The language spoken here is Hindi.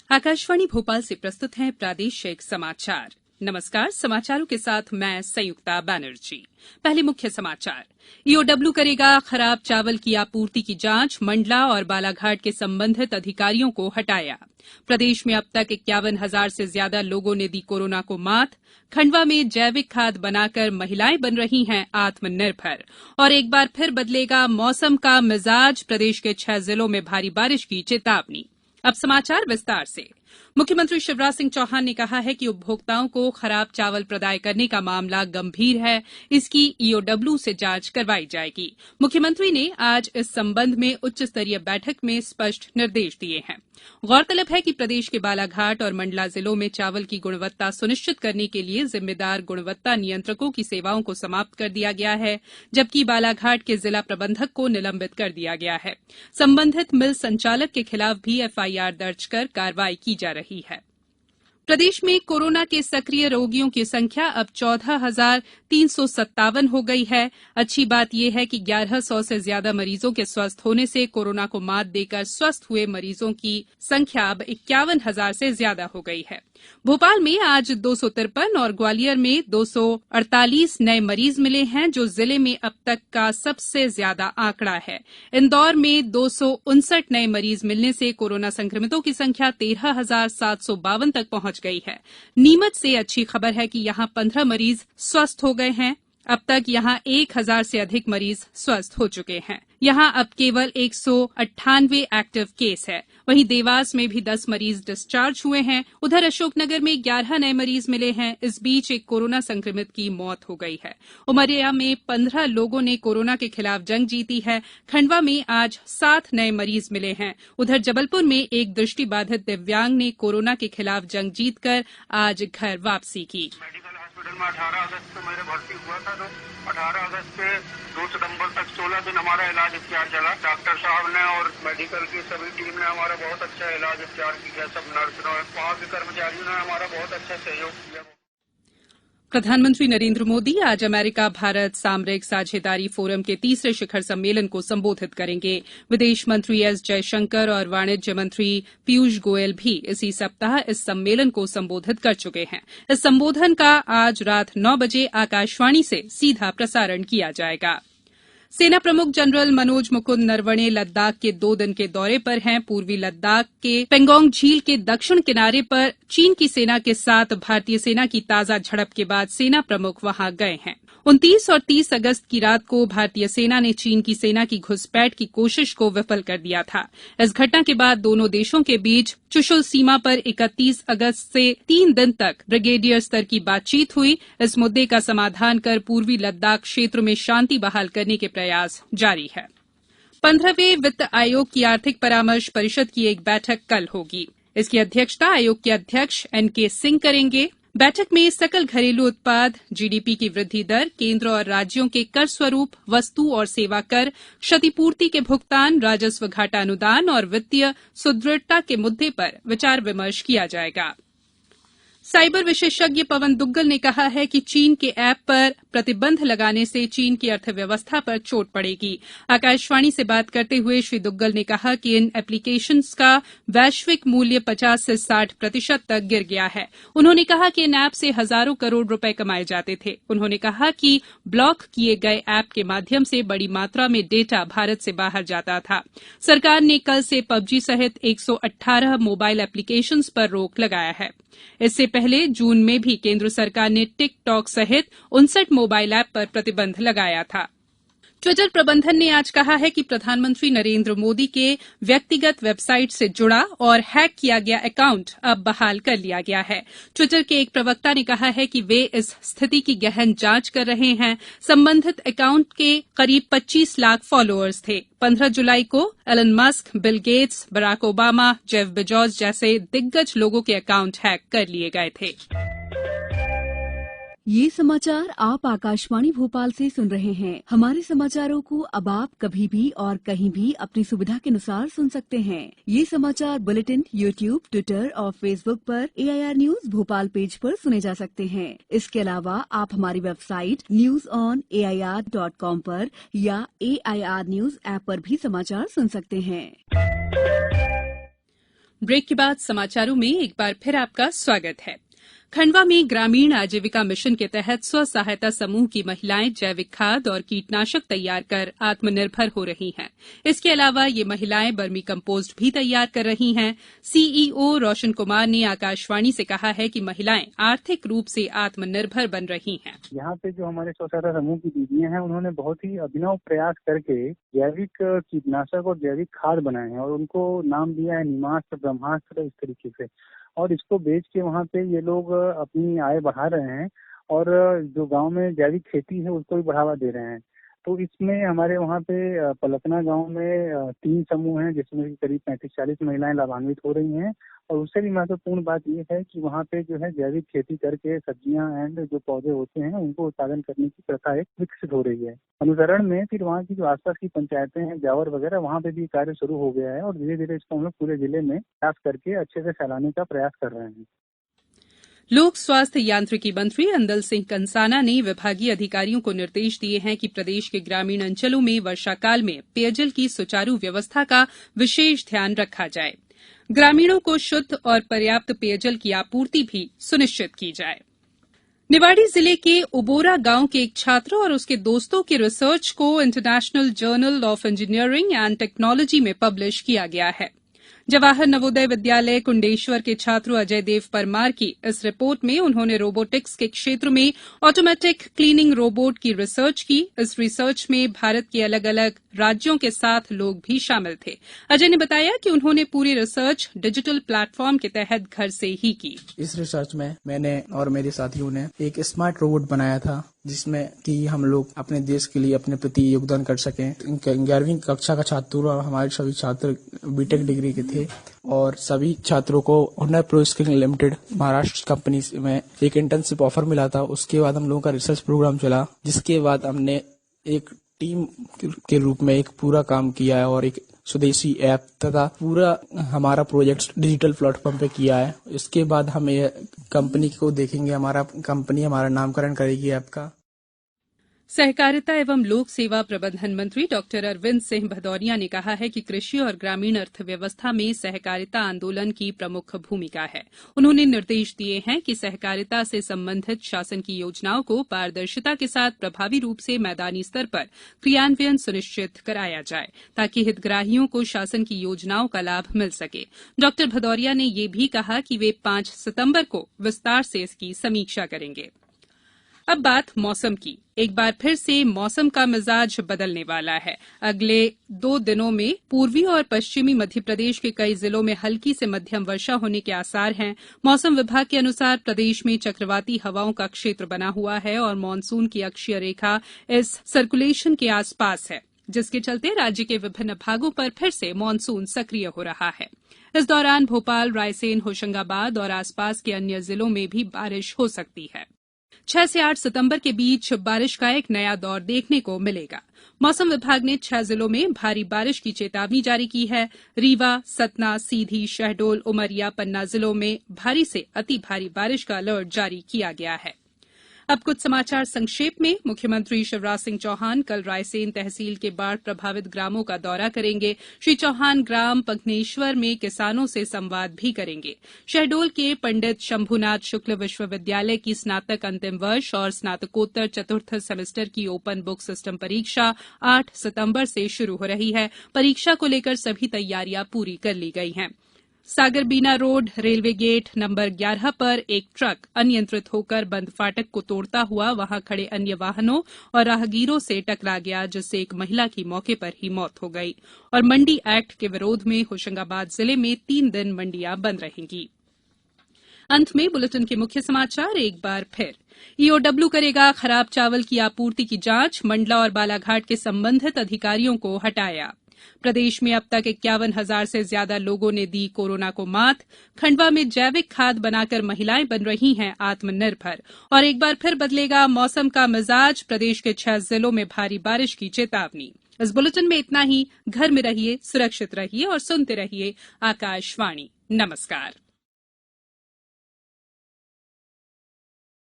आकाशवाणी भोपाल से प्रस्तुत हैं प्रादेशिक समाचार। नमस्कार, समाचारों के साथ मैं संयुक्ता बैनर्जी। पहले मुख्य समाचार। ईओडब्ल्यू करेगा खराब चावल की आपूर्ति की जांच, मंडला और बालाघाट के संबंधित अधिकारियों को हटाया। प्रदेश में अब तक 51,000 से ज्यादा लोगों ने दी कोरोना को मात। खंडवा में जैविक खाद बनाकर महिलाएं बन रही हैं आत्मनिर्भर। और एक बार फिर बदलेगा मौसम का मिजाज, प्रदेश के 6 जिलों में भारी बारिश की चेतावनी। अब समाचार विस्तार से। मुख्यमंत्री शिवराज सिंह चौहान ने कहा है कि उपभोक्ताओं को खराब चावल प्रदाय करने का मामला गंभीर है, इसकी ईओडब्ल्यू से जांच करवाई जाएगी। मुख्यमंत्री ने आज इस संबंध में उच्च स्तरीय बैठक में स्पष्ट निर्देश दिए हैं। गौरतलब है कि प्रदेश के बालाघाट और मंडला जिलों में चावल की गुणवत्ता सुनिश्चित करने के लिए जिम्मेदार गुणवत्ता नियंत्रकों की सेवाओं को समाप्त कर दिया गया है, जबकि बालाघाट के जिला प्रबंधक को निलंबित कर दिया गया है। संबंधित मिल संचालक के खिलाफ भी एफआईआर दर्ज कर कार्रवाई की जा रही है। प्रदेश में कोरोना के सक्रिय रोगियों की संख्या अब 14,357 हो गई है। अच्छी बात यह है कि 1,100 से ज्यादा मरीजों के स्वस्थ होने से कोरोना को मात देकर स्वस्थ हुए मरीजों की संख्या अब 51,000 से ज्यादा हो गई है। भोपाल में आज 253 और ग्वालियर में 248 नए मरीज मिले हैं, जो जिले में अब तक का सबसे ज्यादा आंकड़ा है। इंदौर में 259 नए मरीज मिलने से कोरोना संक्रमितों की संख्या 13,752 तक पहुंच गई है। नीमच से अच्छी खबर है कि यहां 15 मरीज स्वस्थ हो गए हैं। अब तक यहां 1,000 से अधिक मरीज स्वस्थ हो चुके हैं। यहां अब केवल 198 एक्टिव केस है। वहीं देवास में भी 10 मरीज डिस्चार्ज हुए हैं। उधर अशोकनगर में 11 नए मरीज मिले हैं। इस बीच एक कोरोना संक्रमित की मौत हो गई है। उमरिया में 15 लोगों ने कोरोना के खिलाफ जंग जीती है। खंडवा में आज 7 नए मरीज मिले हैं। उधर जबलपुर में एक दृष्टिबाधित दिव्यांग ने कोरोना के खिलाफ जंग जीतकर आज घर वापसी की। हॉस्पिटल में 18 अगस्त को मैंने भर्ती हुआ था, तो 18 अगस्त से 2 सितंबर तक 16 दिन हमारा इलाज उपचार चला। डॉक्टर साहब ने और मेडिकल की सभी टीम ने हमारा बहुत अच्छा इलाज उपचार किया। सब नर्स ने, वहाँ के कर्मचारियों ने हमारा बहुत अच्छा सहयोग किया। प्रधानमंत्री नरेंद्र मोदी आज अमेरिका भारत सामरिक साझेदारी फोरम के तीसरे शिखर सम्मेलन को संबोधित करेंगे। विदेश मंत्री एस जयशंकर और वाणिज्य मंत्री पीयूष गोयल भी इसी सप्ताह इस सम्मेलन को संबोधित कर चुके हैं। इस संबोधन का आज रात 9 बजे आकाशवाणी से सीधा प्रसारण किया जाएगा। सेना प्रमुख जनरल मनोज मुकुंद नरवणे लद्दाख के 2 दिन के दौरे पर हैं। पूर्वी लद्दाख के पेंगोंग झील के दक्षिण किनारे पर चीन की सेना के साथ भारतीय सेना की ताजा झड़प के बाद सेना प्रमुख वहां गए हैं। 29 और 30 अगस्त की रात को भारतीय सेना ने चीन की सेना की घुसपैठ की कोशिश को विफल कर दिया था। इस घटना के बाद दोनों देशों के बीच चुशुल सीमा पर 31 अगस्त से 3 दिन तक ब्रिगेडियर स्तर की बातचीत हुई। इस मुद्दे का समाधान कर पूर्वी लद्दाख क्षेत्र में शांति बहाल करने के प्रयास जारी है। 15वें वित्त आयोग की आर्थिक परामर्श परिषद की एक बैठक कल होगी। इसकी अध्यक्षता आयोग के अध्यक्ष एनके सिंह करेंगे। बैठक में सकल घरेलू उत्पाद, जीडीपी की वृद्धि दर, केंद्र और राज्यों के कर स्वरूप, वस्तु और सेवा कर, क्षतिपूर्ति के भुगतान, राजस्व घाटा अनुदान और वित्तीय सुदृढ़ता के मुद्दे पर विचार विमर्श किया जाएगा। साइबर विशेषज्ञ पवन दुग्गल ने कहा है कि चीन के ऐप पर प्रतिबंध लगाने से चीन की अर्थव्यवस्था पर चोट पड़ेगी। आकाशवाणी से बात करते हुए श्री दुग्गल ने कहा कि इन एप्लीकेशंस का वैश्विक मूल्य 50 से 60% तक गिर गया है। उन्होंने कहा कि इन ऐप से हजारों करोड़ रुपए कमाए जाते थे। उन्होंने कहा कि ब्लॉक किए गए ऐप के माध्यम से बड़ी मात्रा में डेटा भारत से बाहर जाता था। सरकार ने कल से पबजी सहित 118 मोबाइल एप्लीकेशंस पर रोक लगाया है। इससे पहले जून में भी केंद्र सरकार ने टिकटॉक सहित 59 मोबाइल ऐप पर प्रतिबंध लगाया था। ट्विटर प्रबंधन ने आज कहा है कि प्रधानमंत्री नरेंद्र मोदी के व्यक्तिगत वेबसाइट से जुड़ा और हैक किया गया अकाउंट अब बहाल कर लिया गया है। ट्विटर के एक प्रवक्ता ने कहा है कि वे इस स्थिति की गहन जांच कर रहे हैं। संबंधित अकाउंट के करीब 25 लाख फॉलोअर्स थे। 15 जुलाई को Elon Musk, Bill Gates, Barack Obama, Jeff Bezos जैसे दिग्गज लोगों के अकाउंट हैक कर लिए गए थे। ये समाचार आप आकाशवाणी भोपाल से सुन रहे हैं। हमारे समाचारों को अब आप कभी भी और कहीं भी अपनी सुविधा के अनुसार सुन सकते हैं। ये समाचार बुलेटिन यूट्यूब, ट्विटर और फेसबुक पर AIR न्यूज भोपाल पेज पर सुने जा सकते हैं। इसके अलावा आप हमारी वेबसाइट newsonair.com पर या AIR न्यूज ऐप पर भी समाचार सुन सकते हैं। ब्रेक के बाद समाचारों में एक बार फिर आपका स्वागत है। खंडवा में ग्रामीण आजीविका मिशन के तहत स्व सहायता समूह की महिलाएं जैविक खाद और कीटनाशक तैयार कर आत्मनिर्भर हो रही हैं। इसके अलावा ये महिलाएं वर्मी कंपोस्ट भी तैयार कर रही हैं। सीईओ रोशन कुमार ने आकाशवाणी से कहा है कि महिलाएं आर्थिक रूप से आत्मनिर्भर बन रही हैं। यहाँ पे जो हमारे स्व सहायता समूह की दीदियां हैं, उन्होंने बहुत ही अभिनव प्रयास करके जैविक कीटनाशक और जैविक खाद बनाए हैं और उनको नाम दिया है नीमास्त्र, ब्रह्मास्त्र, इस तरीके से। और इसको बेच के वहाँ पे ये लोग अपनी आय बढ़ा रहे हैं और जो गांव में जैविक खेती है उसको भी बढ़ावा दे रहे हैं। तो इसमें हमारे वहाँ पे पलकना गांव में 3 समूह हैं जिसमें करीब 35-40 महिलाएं लाभान्वित हो रही हैं। और उससे भी महत्वपूर्ण बात यह है कि वहाँ पे जो है जैविक खेती करके सब्जियां एंड जो पौधे होते हैं उनको उत्पादन करने की प्रथा एक विकसित हो रही है। अनुसरण में फिर वहाँ की जो आसपास की पंचायतें हैं, जावर वगैरह, वहाँ पे भी कार्य शुरू हो गया है और धीरे धीरे इसको हम लोग पूरे जिले में प्रयास करके अच्छे से फैलाने का प्रयास कर रहे हैं। लोक स्वास्थ्य यांत्रिकी मंत्री अंदल सिंह कंसाना ने विभागीय अधिकारियों को निर्देश दिए हैं कि प्रदेश के ग्रामीण अंचलों में वर्षाकाल में पेयजल की सुचारू व्यवस्था का विशेष ध्यान रखा जाए। ग्रामीणों को शुद्ध और पर्याप्त पेयजल की आपूर्ति भी सुनिश्चित की जाए। निवाड़ी जिले के उबोरा गांव के एक छात्र और उसके दोस्तों की रिसर्च को international journal of engineering and technology में पब्लिश किया गया है। जवाहर नवोदय विद्यालय कुंडेश्वर के छात्र अजय देव परमार की इस रिपोर्ट में उन्होंने रोबोटिक्स के क्षेत्र में ऑटोमेटिक क्लीनिंग रोबोट की रिसर्च की। इस रिसर्च में भारत के अलग अलग राज्यों के साथ लोग भी शामिल थे। अजय ने बताया कि उन्होंने पूरी रिसर्च डिजिटल प्लेटफॉर्म के तहत घर से ही की। इस रिसर्च में मैंने और मेरे साथियों ने एक स्मार्ट रोबोट बनाया था जिसमें कि हम लोग अपने देश के लिए अपने प्रति योगदान कर सकें। 11वीं कक्षा का छात्र और हमारे सभी छात्र बीटेक डिग्री के थे और सभी छात्रों को हुनर pro skill limited Maharashtra company में एक इंटर्नशिप ऑफर मिला था। उसके बाद हम लोगों का रिसर्च प्रोग्राम चला, जिसके बाद हमने एक टीम के रूप में एक पूरा काम किया है और एक स्वदेशी ऐप तथा पूरा हमारा प्रोजेक्ट डिजिटल प्लेटफॉर्म पे किया है। इसके बाद हम ये कंपनी को देखेंगे, हमारा कंपनी हमारा नामकरण करेगी ऐप का। सहकारिता एवं लोक सेवा प्रबंधन मंत्री डॉक्टर अरविंद सिंह भदौरिया ने कहा है कि कृषि और ग्रामीण अर्थव्यवस्था में सहकारिता आंदोलन की प्रमुख भूमिका है। उन्होंने निर्देश दिए हैं कि सहकारिता से संबंधित शासन की योजनाओं को पारदर्शिता के साथ प्रभावी रूप से मैदानी स्तर पर क्रियान्वयन सुनिश्चित कराया जाए ताकि हितग्राहियों को शासन की योजनाओं का लाभ मिल सके। डॉक्टर भदौरिया ने यह भी कहा कि वे 5 सितंबर को विस्तार से इसकी समीक्षा करेंगे। अब बात मौसम की। एक बार फिर से मौसम का मिजाज बदलने वाला है। अगले 2 दिनों में पूर्वी और पश्चिमी मध्य प्रदेश के कई जिलों में हल्की से मध्यम वर्षा होने के आसार हैं। मौसम विभाग के अनुसार प्रदेश में चक्रवाती हवाओं का क्षेत्र बना हुआ है और मानसून की अक्षीय रेखा इस सर्कुलेशन के आसपास है, जिसके चलते राज्य के विभिन्न भागों पर फिर से मानसून सक्रिय हो रहा है। इस दौरान भोपाल, रायसेन, होशंगाबाद और आसपास के अन्य जिलों में भी बारिश हो सकती है। 6 से 8 सितंबर के बीच बारिश का एक नया दौर देखने को मिलेगा। मौसम विभाग ने 6 जिलों में भारी बारिश की चेतावनी जारी की है। रीवा, सतना, सीधी, शहडोल, उमरिया, पन्ना जिलों में भारी से अति भारी बारिश का अलर्ट जारी किया गया है। अब कुछ समाचार संक्षेप में। मुख्यमंत्री शिवराज सिंह चौहान कल रायसेन तहसील के बाढ़ प्रभावित ग्रामों का दौरा करेंगे। श्री चौहान ग्राम पग्नेश्वर में किसानों से संवाद भी करेंगे। शहडोल के पंडित शंभुनाथ शुक्ल विश्वविद्यालय की स्नातक अंतिम वर्ष और स्नातकोत्तर चतुर्थ सेमेस्टर की ओपन बुक सिस्टम परीक्षा 8 सितंबर से शुरू हो रही है। परीक्षा को लेकर सभी तैयारियां पूरी कर ली गई हैं। सागर बीना रोड रेलवे गेट नंबर 11 पर एक ट्रक अनियंत्रित होकर बंद फाटक को तोड़ता हुआ वहां खड़े अन्य वाहनों और राहगीरों से टकरा गया, जिससे एक महिला की मौके पर ही मौत हो गई। और मंडी एक्ट के विरोध में होशंगाबाद जिले में 3 दिन मंडियां बंद रहेंगी। अंत में बुलेटिन के मुख्य समाचार एक बार फिर। ईओडब्ल्यू करेगा खराब चावल की आपूर्ति की जांच। मंडला और बालाघाट के संबंधित अधिकारियों को हटाया। प्रदेश में अब तक 51,000 से ज्यादा लोगों ने दी कोरोना को मात। खंडवा में जैविक खाद बनाकर महिलाएं बन रही हैं आत्मनिर्भर। और एक बार फिर बदलेगा मौसम का मिजाज। प्रदेश के 6 जिलों में भारी बारिश की चेतावनी। इस बुलेटिन में इतना ही। घर में रहिए, सुरक्षित रहिए और सुनते रहिए आकाशवाणी। नमस्कार।